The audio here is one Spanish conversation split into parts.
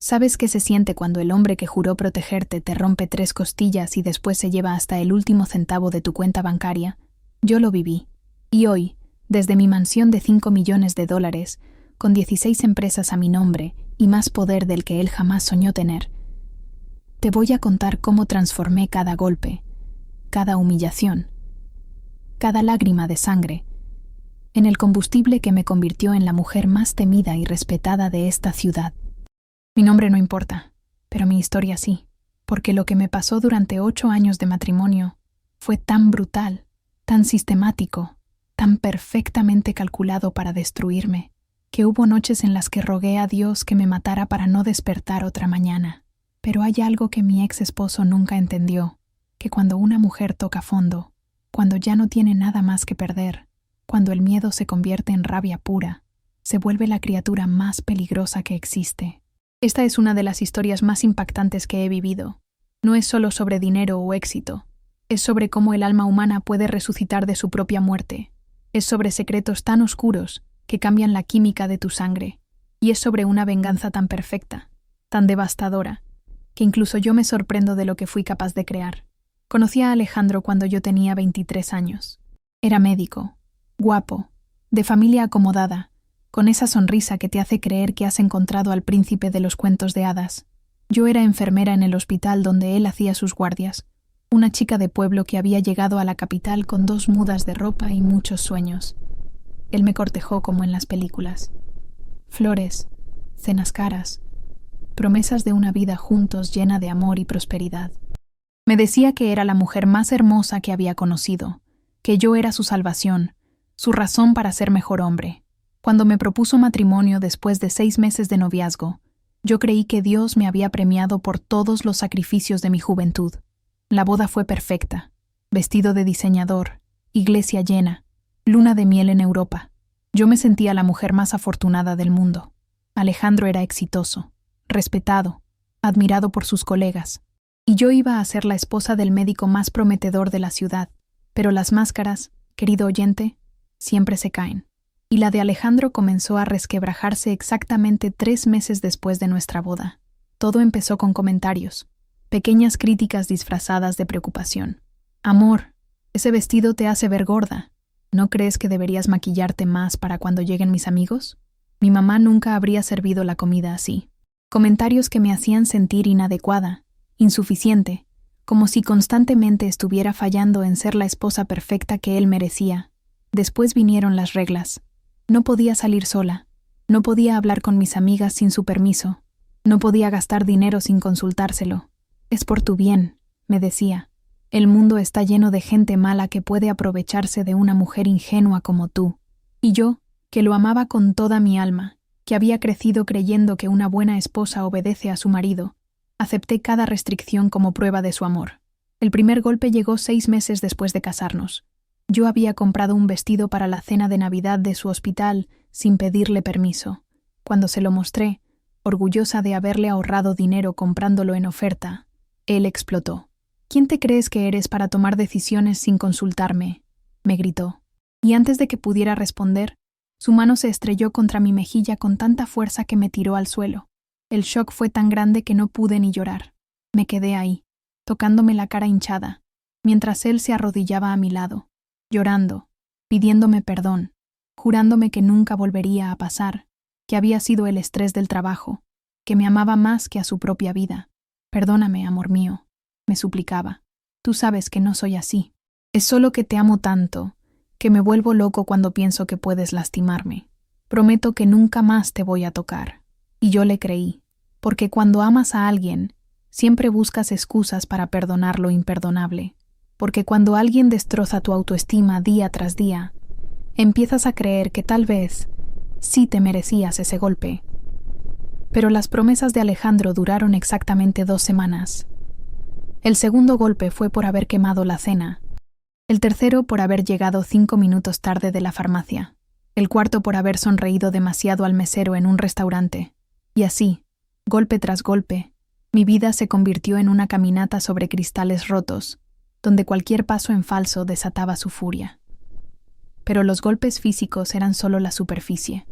¿Sabes qué se siente cuando el hombre que juró protegerte te rompe 3 costillas y después se lleva hasta el último centavo de tu cuenta bancaria? Yo lo viví. Y hoy, desde mi mansión de $5 millones, con 16 empresas a mi nombre y más poder del que él jamás soñó tener, te voy a contar cómo transformé cada golpe, cada humillación, cada lágrima de sangre, en el combustible que me convirtió en la mujer más temida y respetada de esta ciudad. Mi nombre no importa, pero mi historia sí, porque lo que me pasó durante 8 años de matrimonio fue tan brutal, tan sistemático, tan perfectamente calculado para destruirme, que hubo noches en las que rogué a Dios que me matara para no despertar otra mañana. Pero hay algo que mi ex esposo nunca entendió, que cuando una mujer toca fondo, cuando ya no tiene nada más que perder, cuando el miedo se convierte en rabia pura, se vuelve la criatura más peligrosa que existe. Esta es una de las historias más impactantes que he vivido. No es solo sobre dinero o éxito. Es sobre cómo el alma humana puede resucitar de su propia muerte. Es sobre secretos tan oscuros que cambian la química de tu sangre. Y es sobre una venganza tan perfecta, tan devastadora, que incluso yo me sorprendo de lo que fui capaz de crear. Conocí a Alejandro cuando yo tenía 23 años. Era médico, guapo, de familia acomodada, con esa sonrisa que te hace creer que has encontrado al príncipe de los cuentos de hadas. Yo era enfermera en el hospital donde él hacía sus guardias, una chica de pueblo que había llegado a la capital con 2 mudas de ropa y muchos sueños. Él me cortejó como en las películas. Flores, cenas caras, promesas de una vida juntos llena de amor y prosperidad. Me decía que era la mujer más hermosa que había conocido, que yo era su salvación, su razón para ser mejor hombre. Cuando me propuso matrimonio después de 6 meses de noviazgo, yo creí que Dios me había premiado por todos los sacrificios de mi juventud. La boda fue perfecta, vestido de diseñador, iglesia llena, luna de miel en Europa. Yo me sentía la mujer más afortunada del mundo. Alejandro era exitoso, respetado, admirado por sus colegas, y yo iba a ser la esposa del médico más prometedor de la ciudad. Pero las máscaras, querido oyente, siempre se caen. Y la de Alejandro comenzó a resquebrajarse exactamente 3 meses después de nuestra boda. Todo empezó con comentarios, pequeñas críticas disfrazadas de preocupación. Amor, ese vestido te hace ver gorda. ¿No crees que deberías maquillarte más para cuando lleguen mis amigos? Mi mamá nunca habría servido la comida así. Comentarios que me hacían sentir inadecuada, insuficiente, como si constantemente estuviera fallando en ser la esposa perfecta que él merecía. Después vinieron las reglas. No podía salir sola, no podía hablar con mis amigas sin su permiso, no podía gastar dinero sin consultárselo. Es por tu bien, me decía. El mundo está lleno de gente mala que puede aprovecharse de una mujer ingenua como tú. Y yo, que lo amaba con toda mi alma, que había crecido creyendo que una buena esposa obedece a su marido, acepté cada restricción como prueba de su amor. El primer golpe llegó 6 meses después de casarnos. Yo había comprado un vestido para la cena de Navidad de su hospital sin pedirle permiso. Cuando se lo mostré, orgullosa de haberle ahorrado dinero comprándolo en oferta, él explotó. ¿Quién te crees que eres para tomar decisiones sin consultarme?, me gritó. Y antes de que pudiera responder, su mano se estrelló contra mi mejilla con tanta fuerza que me tiró al suelo. El shock fue tan grande que no pude ni llorar. Me quedé ahí, tocándome la cara hinchada, mientras él se arrodillaba a mi lado, llorando, pidiéndome perdón, jurándome que nunca volvería a pasar, que había sido el estrés del trabajo, que me amaba más que a su propia vida. Perdóname, amor mío, me suplicaba. Tú sabes que no soy así. Es solo que te amo tanto, que me vuelvo loco cuando pienso que puedes lastimarme. Prometo que nunca más te voy a tocar. Y yo le creí, porque cuando amas a alguien, siempre buscas excusas para perdonar lo imperdonable. Porque cuando alguien destroza tu autoestima día tras día, empiezas a creer que tal vez sí te merecías ese golpe. Pero las promesas de Alejandro duraron exactamente 2 semanas. El segundo golpe fue por haber quemado la cena. El tercero por haber llegado 5 minutos tarde de la farmacia. El cuarto por haber sonreído demasiado al mesero en un restaurante. Y así, golpe tras golpe, mi vida se convirtió en una caminata sobre cristales rotos, donde cualquier paso en falso desataba su furia. Pero los golpes físicos eran solo la superficie.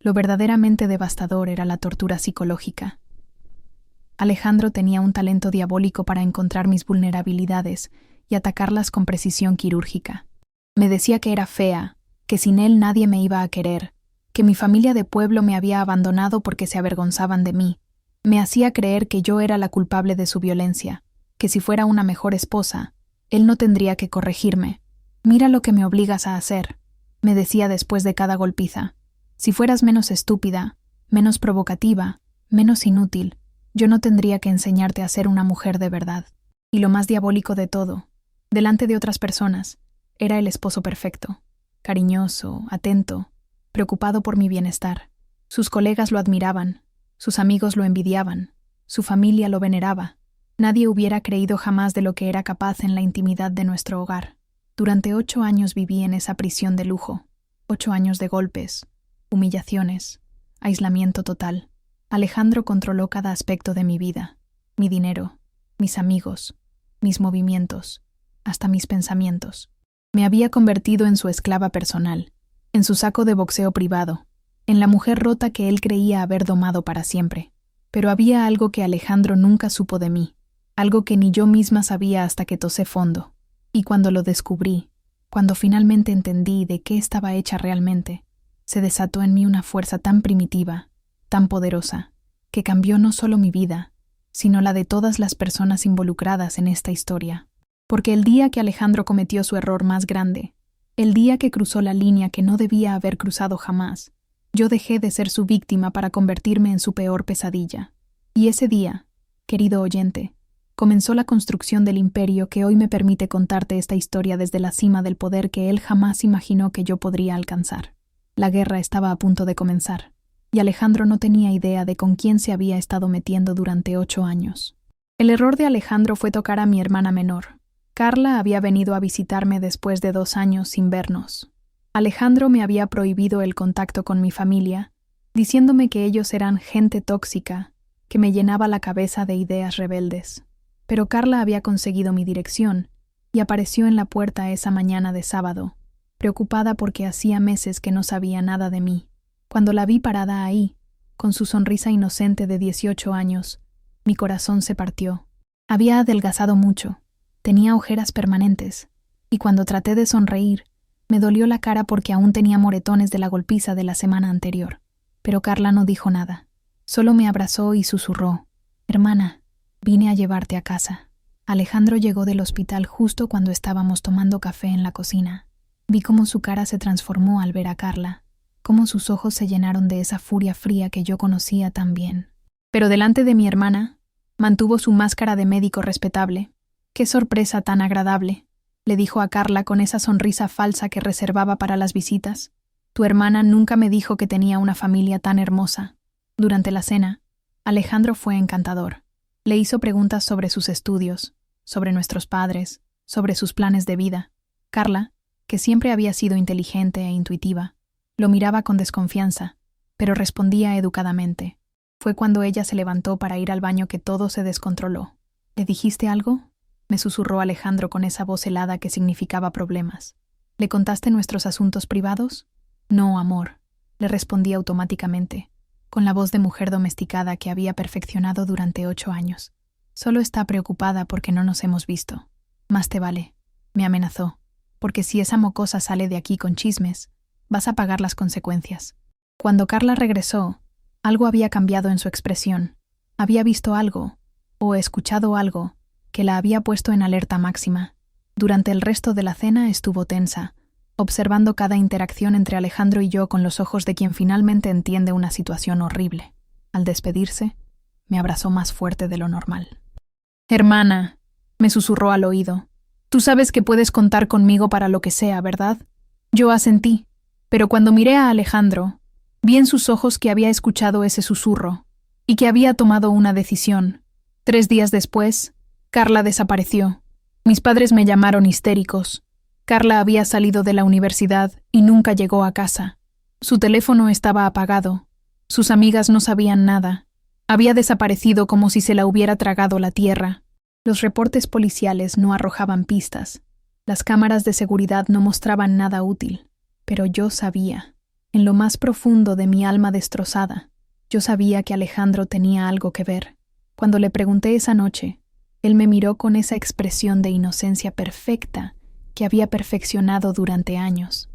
Lo verdaderamente devastador era la tortura psicológica. Alejandro tenía un talento diabólico para encontrar mis vulnerabilidades y atacarlas con precisión quirúrgica. Me decía que era fea, que sin él nadie me iba a querer, que mi familia de pueblo me había abandonado porque se avergonzaban de mí. Me hacía creer que yo era la culpable de su violencia, que si fuera una mejor esposa, él no tendría que corregirme. «Mira lo que me obligas a hacer», me decía después de cada golpiza. «Si fueras menos estúpida, menos provocativa, menos inútil, yo no tendría que enseñarte a ser una mujer de verdad». Y lo más diabólico de todo, delante de otras personas, era el esposo perfecto, cariñoso, atento, preocupado por mi bienestar. Sus colegas lo admiraban, sus amigos lo envidiaban, su familia lo veneraba. Nadie hubiera creído jamás de lo que era capaz en la intimidad de nuestro hogar. Durante 8 años viví en esa prisión de lujo, 8 años de golpes, humillaciones, aislamiento total. Alejandro controló cada aspecto de mi vida, mi dinero, mis amigos, mis movimientos, hasta mis pensamientos. Me había convertido en su esclava personal, en su saco de boxeo privado, en la mujer rota que él creía haber domado para siempre. Pero había algo que Alejandro nunca supo de mí, algo que ni yo misma sabía hasta que tosé fondo. Y cuando lo descubrí, cuando finalmente entendí de qué estaba hecha realmente, se desató en mí una fuerza tan primitiva, tan poderosa, que cambió no solo mi vida, sino la de todas las personas involucradas en esta historia. Porque el día que Alejandro cometió su error más grande, el día que cruzó la línea que no debía haber cruzado jamás, yo dejé de ser su víctima para convertirme en su peor pesadilla. Y ese día, querido oyente, comenzó la construcción del imperio que hoy me permite contarte esta historia desde la cima del poder que él jamás imaginó que yo podría alcanzar. La guerra estaba a punto de comenzar, y Alejandro no tenía idea de con quién se había estado metiendo durante 8 años. El error de Alejandro fue tocar a mi hermana menor. Carla había venido a visitarme después de 2 años sin vernos. Alejandro me había prohibido el contacto con mi familia, diciéndome que ellos eran gente tóxica, que me llenaba la cabeza de ideas rebeldes. Pero Carla había conseguido mi dirección y apareció en la puerta esa mañana de sábado, preocupada porque hacía meses que no sabía nada de mí. Cuando la vi parada ahí, con su sonrisa inocente de 18 años, mi corazón se partió. Había adelgazado mucho, tenía ojeras permanentes, y cuando traté de sonreír, me dolió la cara porque aún tenía moretones de la golpiza de la semana anterior. Pero Carla no dijo nada, solo me abrazó y susurró: «Hermana, vine a llevarte a casa». Alejandro llegó del hospital justo cuando estábamos tomando café en la cocina. Vi cómo su cara se transformó al ver a Carla, cómo sus ojos se llenaron de esa furia fría que yo conocía tan bien. Pero delante de mi hermana, mantuvo su máscara de médico respetable. «Qué sorpresa tan agradable», le dijo a Carla con esa sonrisa falsa que reservaba para las visitas. «Tu hermana nunca me dijo que tenía una familia tan hermosa». Durante la cena, Alejandro fue encantador. Le hizo preguntas sobre sus estudios, sobre nuestros padres, sobre sus planes de vida. Carla, que siempre había sido inteligente e intuitiva, lo miraba con desconfianza, pero respondía educadamente. Fue cuando ella se levantó para ir al baño que todo se descontroló. «¿Le dijiste algo?», me susurró Alejandro con esa voz helada que significaba problemas. «¿Le contaste nuestros asuntos privados?». «No, amor», le respondí automáticamente, con la voz de mujer domesticada que había perfeccionado durante 8 años. «Solo está preocupada porque no nos hemos visto. Más te vale», me amenazó, «porque si esa mocosa sale de aquí con chismes, vas a pagar las consecuencias». Cuando Carla regresó, algo había cambiado en su expresión. Había visto algo, o escuchado algo, que la había puesto en alerta máxima. Durante el resto de la cena estuvo tensa, observando cada interacción entre Alejandro y yo con los ojos de quien finalmente entiende una situación horrible. Al despedirse, me abrazó más fuerte de lo normal. «Hermana», me susurró al oído, «tú sabes que puedes contar conmigo para lo que sea, ¿verdad?». Yo asentí, pero cuando miré a Alejandro, vi en sus ojos que había escuchado ese susurro y que había tomado una decisión. 3 días después, Carla desapareció. Mis padres me llamaron histéricos. Carla había salido de la universidad y nunca llegó a casa. Su teléfono estaba apagado. Sus amigas no sabían nada. Había desaparecido como si se la hubiera tragado la tierra. Los reportes policiales no arrojaban pistas. Las cámaras de seguridad no mostraban nada útil. Pero yo sabía. En lo más profundo de mi alma destrozada, yo sabía que Alejandro tenía algo que ver. Cuando le pregunté esa noche, él me miró con esa expresión de inocencia perfecta que había perfeccionado durante años.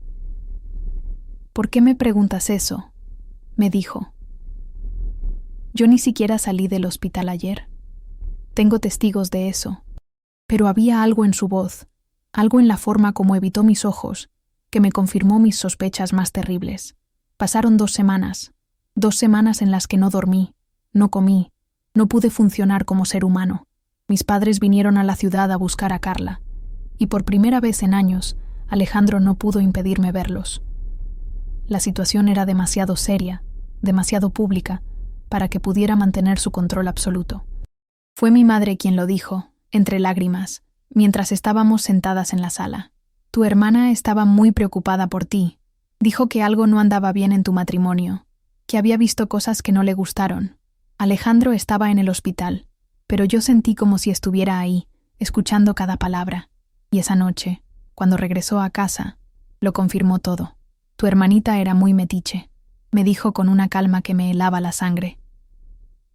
«¿Por qué me preguntas eso?», me dijo. «Yo ni siquiera salí del hospital ayer. Tengo testigos de eso. Pero había algo en su voz, algo en la forma como evitó mis ojos, que me confirmó mis sospechas más terribles. Pasaron 2 semanas, 2 semanas en las que no dormí, no comí, no pude funcionar como ser humano. Mis padres vinieron a la ciudad a buscar a Carla, y por primera vez en años, Alejandro no pudo impedirme verlos. La situación era demasiado seria, demasiado pública, para que pudiera mantener su control absoluto. Fue mi madre quien lo dijo, entre lágrimas, mientras estábamos sentadas en la sala. Tu hermana estaba muy preocupada por ti. Dijo que algo no andaba bien en tu matrimonio, que había visto cosas que no le gustaron. Alejandro estaba en el hospital, pero yo sentí como si estuviera ahí, escuchando cada palabra. Y esa noche, cuando regresó a casa, lo confirmó todo. Tu hermanita era muy metiche, me dijo con una calma que me helaba la sangre.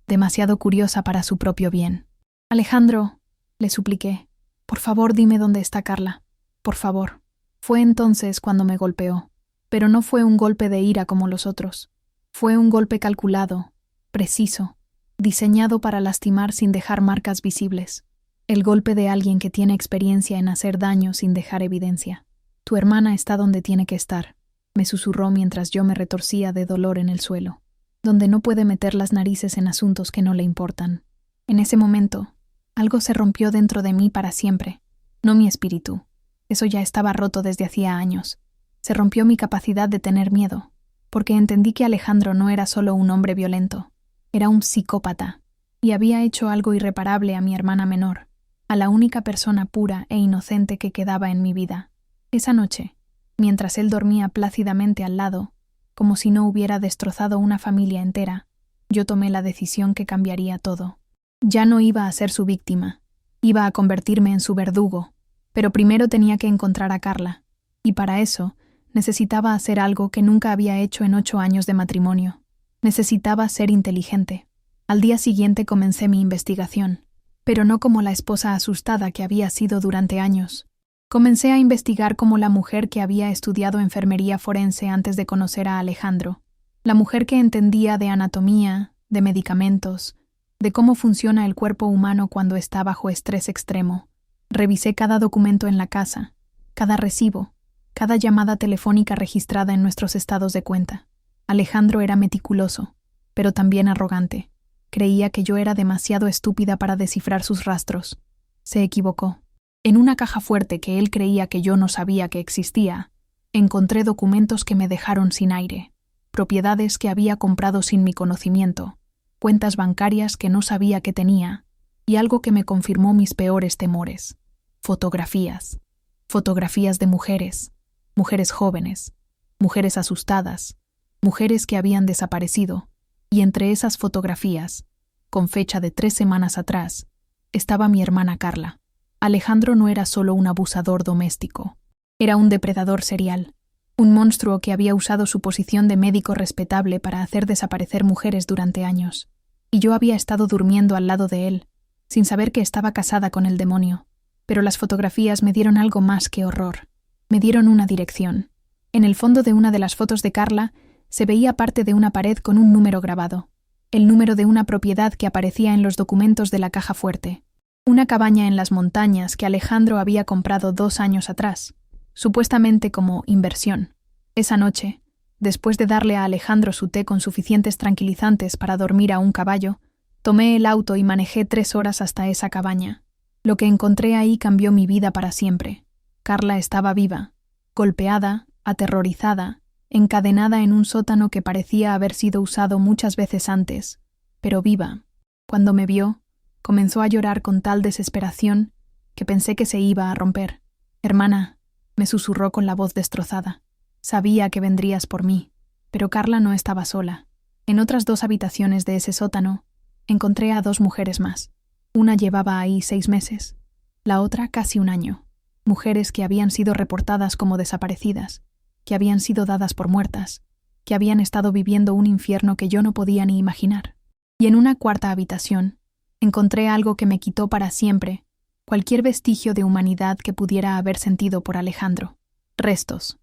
Demasiado curiosa para su propio bien. Alejandro, le supliqué, por favor dime dónde está Carla. Por favor. Fue entonces cuando me golpeó, pero no fue un golpe de ira como los otros. Fue un golpe calculado, preciso, diseñado para lastimar sin dejar marcas visibles. El golpe de alguien que tiene experiencia en hacer daño sin dejar evidencia. Tu hermana está donde tiene que estar, me susurró mientras yo me retorcía de dolor en el suelo, donde no puede meter las narices en asuntos que no le importan. En ese momento, algo se rompió dentro de mí para siempre, no mi espíritu. Eso ya estaba roto desde hacía años. Se rompió mi capacidad de tener miedo, porque entendí que Alejandro no era solo un hombre violento, era un psicópata, y había hecho algo irreparable a mi hermana menor, a la única persona pura e inocente que quedaba en mi vida. Esa noche, mientras él dormía plácidamente al lado, como si no hubiera destrozado una familia entera, yo tomé la decisión que cambiaría todo. Ya no iba a ser su víctima, iba a convertirme en su verdugo, pero primero tenía que encontrar a Carla, y para eso necesitaba hacer algo que nunca había hecho en 8 años de matrimonio. Necesitaba ser inteligente. Al día siguiente comencé mi investigación, pero no como la esposa asustada que había sido durante años. Comencé a investigar como la mujer que había estudiado enfermería forense antes de conocer a Alejandro, la mujer que entendía de anatomía, de medicamentos, de cómo funciona el cuerpo humano cuando está bajo estrés extremo. Revisé cada documento en la casa, cada recibo, cada llamada telefónica registrada en nuestros estados de cuenta. Alejandro era meticuloso, pero también arrogante. Creía que yo era demasiado estúpida para descifrar sus rastros. Se equivocó. En una caja fuerte que él creía que yo no sabía que existía, encontré documentos que me dejaron sin aire, propiedades que había comprado sin mi conocimiento, cuentas bancarias que no sabía que tenía, y algo que me confirmó mis peores temores. Fotografías. Fotografías de mujeres, mujeres jóvenes, mujeres asustadas, mujeres que habían desaparecido, y entre esas fotografías, con fecha de 3 semanas atrás, estaba mi hermana Carla. Alejandro no era solo un abusador doméstico, era un depredador serial, un monstruo que había usado su posición de médico respetable para hacer desaparecer mujeres durante años, y yo había estado durmiendo al lado de él, sin saber que estaba casada con el demonio. Pero las fotografías me dieron algo más que horror. Me dieron una dirección. En el fondo de una de las fotos de Carla se veía parte de una pared con un número grabado, el número de una propiedad que aparecía en los documentos de la caja fuerte, una cabaña en las montañas que Alejandro había comprado 2 años atrás, supuestamente como inversión. Esa noche, después de darle a Alejandro su té con suficientes tranquilizantes para dormir a un caballo, tomé el auto y manejé 3 horas hasta esa cabaña. Lo que encontré ahí cambió mi vida para siempre. Carla estaba viva, golpeada, aterrorizada, encadenada en un sótano que parecía haber sido usado muchas veces antes, pero viva. Cuando me vio, comenzó a llorar con tal desesperación que pensé que se iba a romper. «Hermana», me susurró con la voz destrozada. «Sabía que vendrías por mí». Pero Carla no estaba sola. En otras 2 habitaciones de ese sótano, encontré a 2 mujeres más. Una llevaba ahí 6 meses, la otra casi 1 año. Mujeres que habían sido reportadas como desaparecidas, que habían sido dadas por muertas, que habían estado viviendo un infierno que yo no podía ni imaginar. Y en una cuarta habitación, encontré algo que me quitó para siempre cualquier vestigio de humanidad que pudiera haber sentido por Alejandro. Restos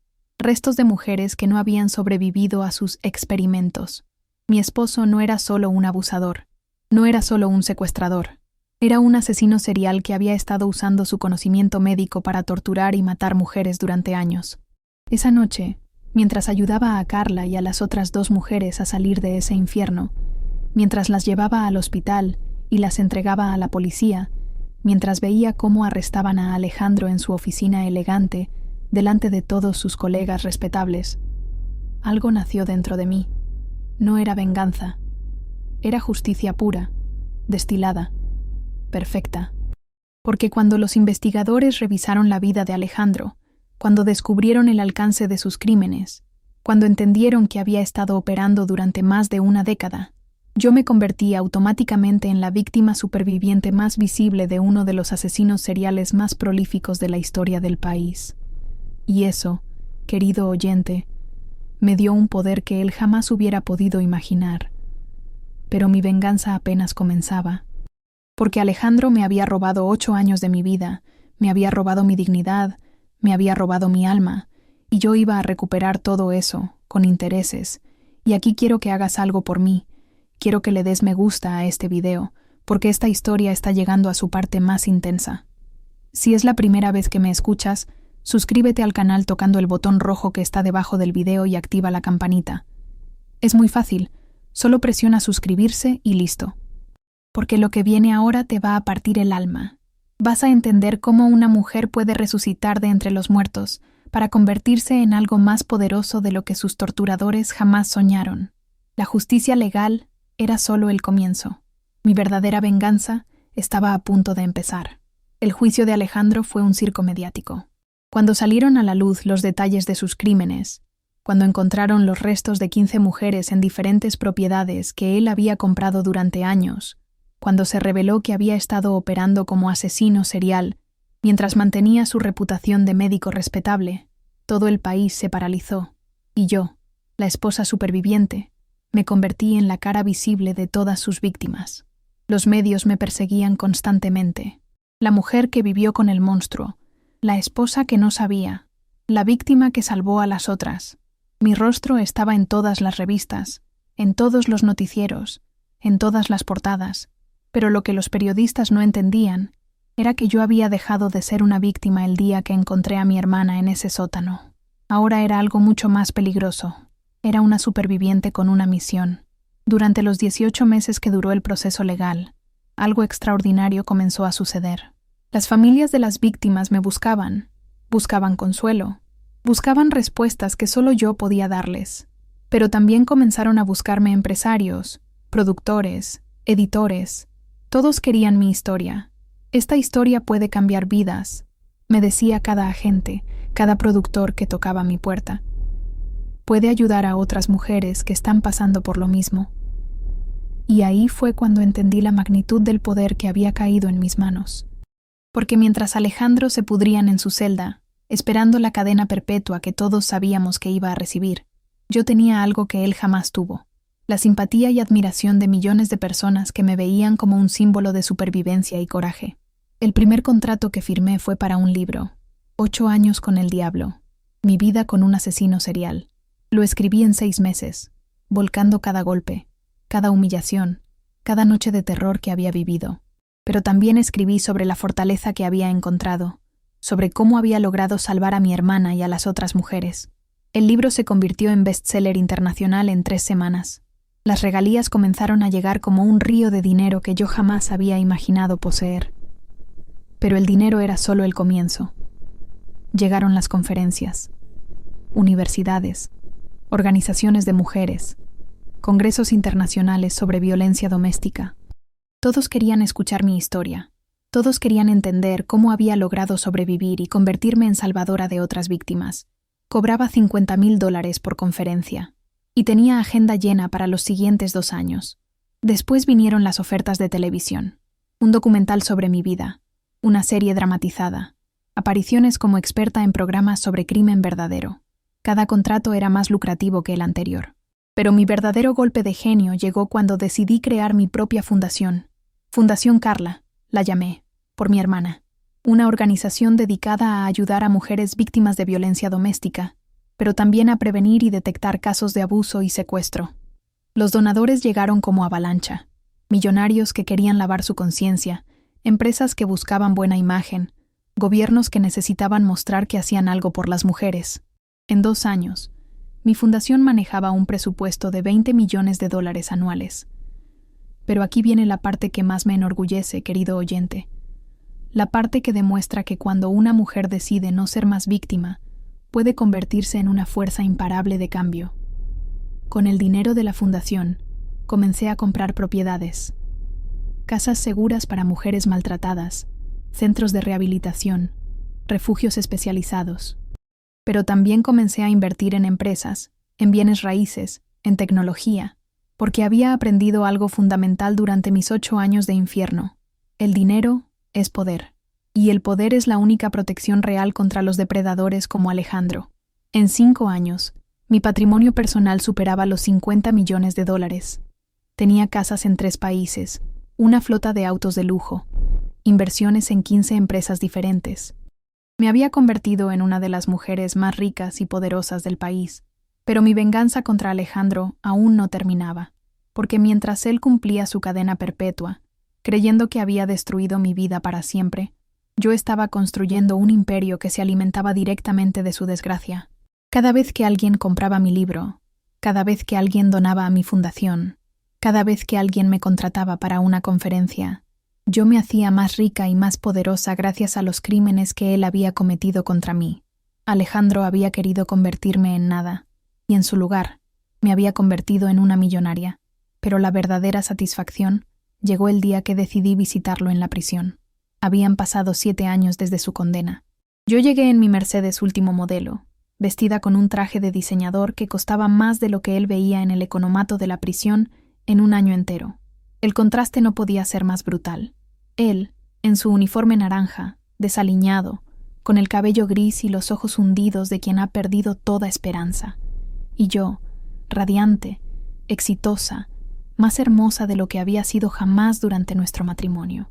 de mujeres que no habían sobrevivido a sus experimentos. Mi esposo no era solo un abusador, no era solo un secuestrador. Era un asesino serial que había estado usando su conocimiento médico para torturar y matar mujeres durante años. Esa noche, mientras ayudaba a Carla y a las otras 2 mujeres a salir de ese infierno, mientras las llevaba al hospital y las entregaba a la policía, mientras veía cómo arrestaban a Alejandro en su oficina elegante, delante de todos sus colegas respetables, algo nació dentro de mí. No era venganza, era justicia pura, destilada, perfecta. Porque cuando los investigadores revisaron la vida de Alejandro, cuando descubrieron el alcance de sus crímenes, cuando entendieron que había estado operando durante más de una década, yo me convertí automáticamente en la víctima superviviente más visible de uno de los asesinos seriales más prolíficos de la historia del país. Y eso, querido oyente, me dio un poder que él jamás hubiera podido imaginar. Pero mi venganza apenas comenzaba. Porque Alejandro me había robado 8 años de mi vida, me había robado mi dignidad, me había robado mi alma, y yo iba a recuperar todo eso, con intereses. Y aquí quiero que hagas algo por mí. Quiero que le des me gusta a este video, porque esta historia está llegando a su parte más intensa. Si es la primera vez que me escuchas, suscríbete al canal tocando el botón rojo que está debajo del video y activa la campanita. Es muy fácil, solo presiona suscribirse y listo. Porque lo que viene ahora te va a partir el alma. Vas a entender cómo una mujer puede resucitar de entre los muertos para convertirse en algo más poderoso de lo que sus torturadores jamás soñaron. La justicia legal era solo el comienzo. Mi verdadera venganza estaba a punto de empezar. El juicio de Alejandro fue un circo mediático. Cuando salieron a la luz los detalles de sus crímenes, cuando encontraron los restos de 15 mujeres en diferentes propiedades que él había comprado durante años, cuando se reveló que había estado operando como asesino serial mientras mantenía su reputación de médico respetable, todo el país se paralizó, y yo, la esposa superviviente, me convertí en la cara visible de todas sus víctimas. Los medios me perseguían constantemente. La mujer que vivió con el monstruo, la esposa que no sabía, la víctima que salvó a las otras. Mi rostro estaba en todas las revistas, en todos los noticieros, en todas las portadas, pero lo que los periodistas no entendían era que yo había dejado de ser una víctima el día que encontré a mi hermana en ese sótano. Ahora era algo mucho más peligroso. Era una superviviente con una misión. Durante los 18 meses que duró el proceso legal, algo extraordinario comenzó a suceder. Las familias de las víctimas me buscaban consuelo, buscaban respuestas que solo yo podía darles. Pero también comenzaron a buscarme empresarios, productores, editores. Todos querían mi historia. Esta historia puede cambiar vidas, me decía cada agente, cada productor que tocaba mi puerta. Puede ayudar a otras mujeres que están pasando por lo mismo. Y ahí fue cuando entendí la magnitud del poder que había caído en mis manos. Porque mientras Alejandro se pudrían en su celda, esperando la cadena perpetua que todos sabíamos que iba a recibir, yo tenía algo que él jamás tuvo: la simpatía y admiración de millones de personas que me veían como un símbolo de supervivencia y coraje. El primer contrato que firmé fue para un libro, 8 años con el diablo, mi vida con un asesino serial. Lo escribí en 6 meses, volcando cada golpe, cada humillación, cada noche de terror que había vivido. Pero también escribí sobre la fortaleza que había encontrado, sobre cómo había logrado salvar a mi hermana y a las otras mujeres. El libro se convirtió en bestseller internacional en 3 semanas. Las regalías comenzaron a llegar como un río de dinero que yo jamás había imaginado poseer. Pero el dinero era solo el comienzo. Llegaron las conferencias, universidades, organizaciones de mujeres, congresos internacionales sobre violencia doméstica. Todos querían escuchar mi historia. Todos querían entender cómo había logrado sobrevivir y convertirme en salvadora de otras víctimas. Cobraba $50,000 por conferencia y tenía agenda llena para los siguientes 2 años. Después vinieron las ofertas de televisión, un documental sobre mi vida, una serie dramatizada, apariciones como experta en programas sobre crimen verdadero. Cada contrato era más lucrativo que el anterior. Pero mi verdadero golpe de genio llegó cuando decidí crear mi propia fundación. Fundación Carla, la llamé, por mi hermana. Una organización dedicada a ayudar a mujeres víctimas de violencia doméstica, pero también a prevenir y detectar casos de abuso y secuestro. Los donadores llegaron como avalancha. Millonarios que querían lavar su conciencia, empresas que buscaban buena imagen, gobiernos que necesitaban mostrar que hacían algo por las mujeres. En 2 años, mi fundación manejaba un presupuesto de $20 millones anuales. Pero aquí viene la parte que más me enorgullece, querido oyente. La parte que demuestra que cuando una mujer decide no ser más víctima, puede convertirse en una fuerza imparable de cambio. Con el dinero de la fundación, comencé a comprar propiedades, casas seguras para mujeres maltratadas, centros de rehabilitación, refugios especializados. Pero también comencé a invertir en empresas, en bienes raíces, en tecnología, porque había aprendido algo fundamental durante mis 8 años de infierno. El dinero es poder, y el poder es la única protección real contra los depredadores como Alejandro. En 5 años, mi patrimonio personal superaba los $50 millones. Tenía casas en 3 países, una flota de autos de lujo, inversiones en 15 empresas diferentes. Me había convertido en una de las mujeres más ricas y poderosas del país, pero mi venganza contra Alejandro aún no terminaba, porque mientras él cumplía su cadena perpetua, creyendo que había destruido mi vida para siempre, yo estaba construyendo un imperio que se alimentaba directamente de su desgracia. Cada vez que alguien compraba mi libro, cada vez que alguien donaba a mi fundación, cada vez que alguien me contrataba para una conferencia, yo me hacía más rica y más poderosa gracias a los crímenes que él había cometido contra mí. Alejandro había querido convertirme en nada, y en su lugar, me había convertido en una millonaria. Pero la verdadera satisfacción llegó el día que decidí visitarlo en la prisión. Habían pasado 7 años desde su condena. Yo llegué en mi Mercedes último modelo, vestida con un traje de diseñador que costaba más de lo que él veía en el economato de la prisión en un año entero. El contraste no podía ser más brutal. Él, en su uniforme naranja, desaliñado, con el cabello gris y los ojos hundidos de quien ha perdido toda esperanza. Y yo, radiante, exitosa, más hermosa de lo que había sido jamás durante nuestro matrimonio.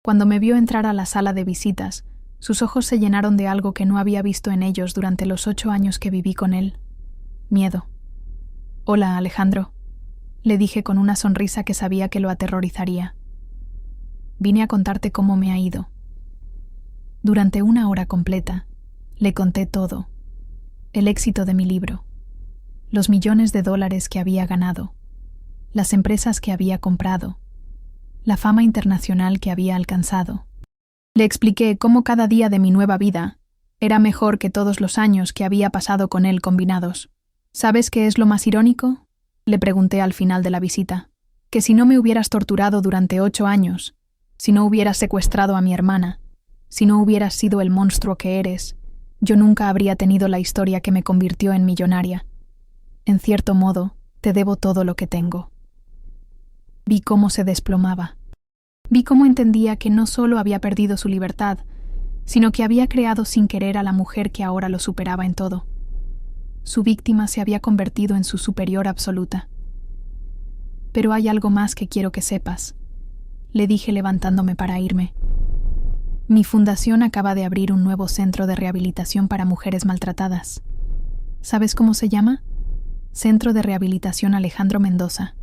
Cuando me vio entrar a la sala de visitas, sus ojos se llenaron de algo que no había visto en ellos durante los 8 años que viví con él. Miedo. «Hola, Alejandro», le dije con una sonrisa que sabía que lo aterrorizaría. «Vine a contarte cómo me ha ido». Durante 1 hora completa, le conté todo. El éxito de mi libro, los millones de dólares que había ganado, las empresas que había comprado, la fama internacional que había alcanzado. Le expliqué cómo cada día de mi nueva vida era mejor que todos los años que había pasado con él combinados. ¿Sabes qué es lo más irónico?, le pregunté al final de la visita. Que si no me hubieras torturado durante 8 años, si no hubieras secuestrado a mi hermana, si no hubieras sido el monstruo que eres, yo nunca habría tenido la historia que me convirtió en millonaria. En cierto modo, te debo todo lo que tengo. Vi cómo se desplomaba. Vi cómo entendía que no solo había perdido su libertad, sino que había creado sin querer a la mujer que ahora lo superaba en todo. Su víctima se había convertido en su superior absoluta. «Pero hay algo más que quiero que sepas», le dije levantándome para irme. «Mi fundación acaba de abrir un nuevo centro de rehabilitación para mujeres maltratadas. ¿Sabes cómo se llama? Centro de Rehabilitación Alejandro Mendoza.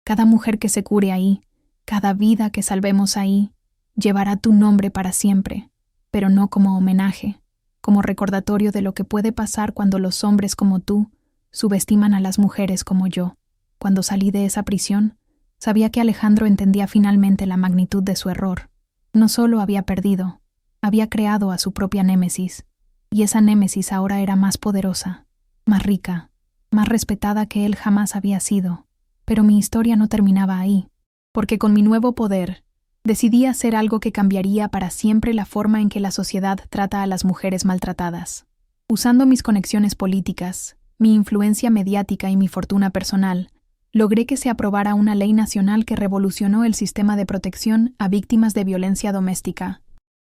Cada mujer que se cure ahí, cada vida que salvemos ahí, llevará tu nombre para siempre, pero no como homenaje, como recordatorio de lo que puede pasar cuando los hombres como tú subestiman a las mujeres como yo. Cuando salí de esa prisión, sabía que Alejandro entendía finalmente la magnitud de su error. No solo había perdido, había creado a su propia némesis, y esa némesis ahora era más poderosa, más rica, más respetada que él jamás había sido. Pero mi historia no terminaba ahí, porque con mi nuevo poder decidí hacer algo que cambiaría para siempre la forma en que la sociedad trata a las mujeres maltratadas. Usando mis conexiones políticas, mi influencia mediática y mi fortuna personal, logré que se aprobara una ley nacional que revolucionó el sistema de protección a víctimas de violencia doméstica.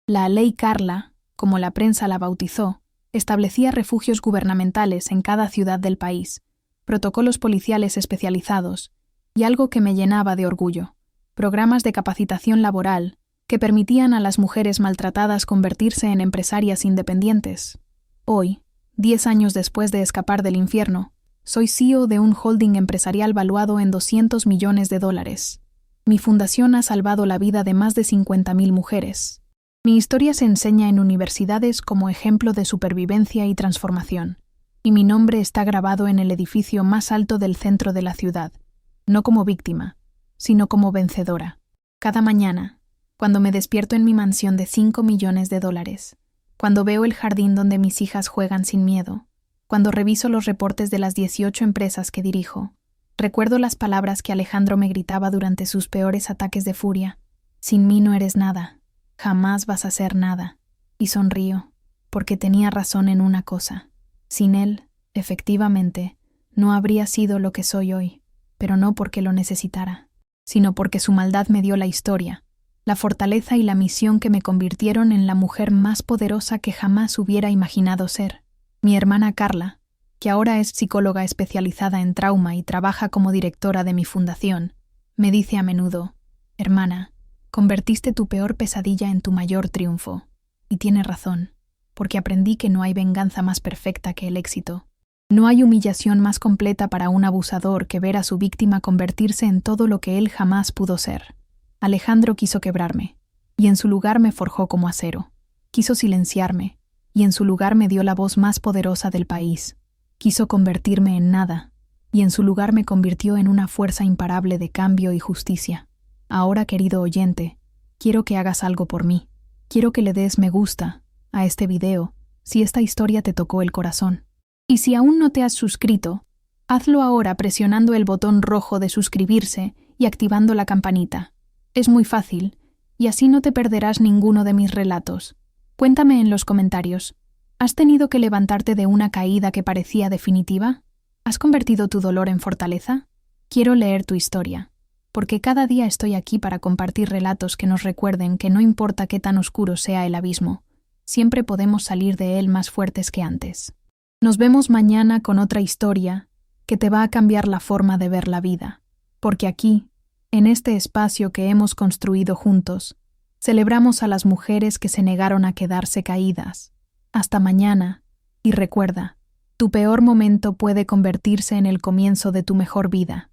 La Ley Carla, como la prensa la bautizó, Establecía refugios gubernamentales en cada ciudad del país, protocolos policiales especializados y algo que me llenaba de orgullo, programas de capacitación laboral que permitían a las mujeres maltratadas convertirse en empresarias independientes. Hoy, 10 años después de escapar del infierno, soy CEO de un holding empresarial valuado en $200 millones. Mi fundación ha salvado la vida de más de 50.000 mujeres. Mi historia se enseña en universidades como ejemplo de supervivencia y transformación, y mi nombre está grabado en el edificio más alto del centro de la ciudad, no como víctima, sino como vencedora. Cada mañana, cuando me despierto en mi mansión de $5 millones, cuando veo el jardín donde mis hijas juegan sin miedo, cuando reviso los reportes de las 18 empresas que dirijo, recuerdo las palabras que Alejandro me gritaba durante sus peores ataques de furia. Sin mí no eres nada, jamás vas a ser nada. Y sonrío, porque tenía razón en una cosa. Sin él, efectivamente, no habría sido lo que soy hoy, pero no porque lo necesitara, sino porque su maldad me dio la historia, la fortaleza y la misión que me convirtieron en la mujer más poderosa que jamás hubiera imaginado ser. Mi hermana Carla, que ahora es psicóloga especializada en trauma y trabaja como directora de mi fundación, me dice a menudo: «Hermana, convertiste tu peor pesadilla en tu mayor triunfo». Y tiene razón, porque aprendí que no hay venganza más perfecta que el éxito. No hay humillación más completa para un abusador que ver a su víctima convertirse en todo lo que él jamás pudo ser. Alejandro quiso quebrarme, y en su lugar me forjó como acero. Quiso silenciarme, y en su lugar me dio la voz más poderosa del país. Quiso convertirme en nada, y en su lugar me convirtió en una fuerza imparable de cambio y justicia. Ahora, querido oyente, quiero que hagas algo por mí. Quiero que le des me gusta a este video si esta historia te tocó el corazón. Y si aún no te has suscrito, hazlo ahora presionando el botón rojo de suscribirse y activando la campanita. Es muy fácil, y así no te perderás ninguno de mis relatos. Cuéntame en los comentarios, ¿has tenido que levantarte de una caída que parecía definitiva? ¿Has convertido tu dolor en fortaleza? Quiero leer tu historia, porque cada día estoy aquí para compartir relatos que nos recuerden que no importa qué tan oscuro sea el abismo, siempre podemos salir de él más fuertes que antes. Nos vemos mañana con otra historia que te va a cambiar la forma de ver la vida, porque aquí, en este espacio que hemos construido juntos, celebramos a las mujeres que se negaron a quedarse caídas. Hasta mañana, y recuerda, tu peor momento puede convertirse en el comienzo de tu mejor vida.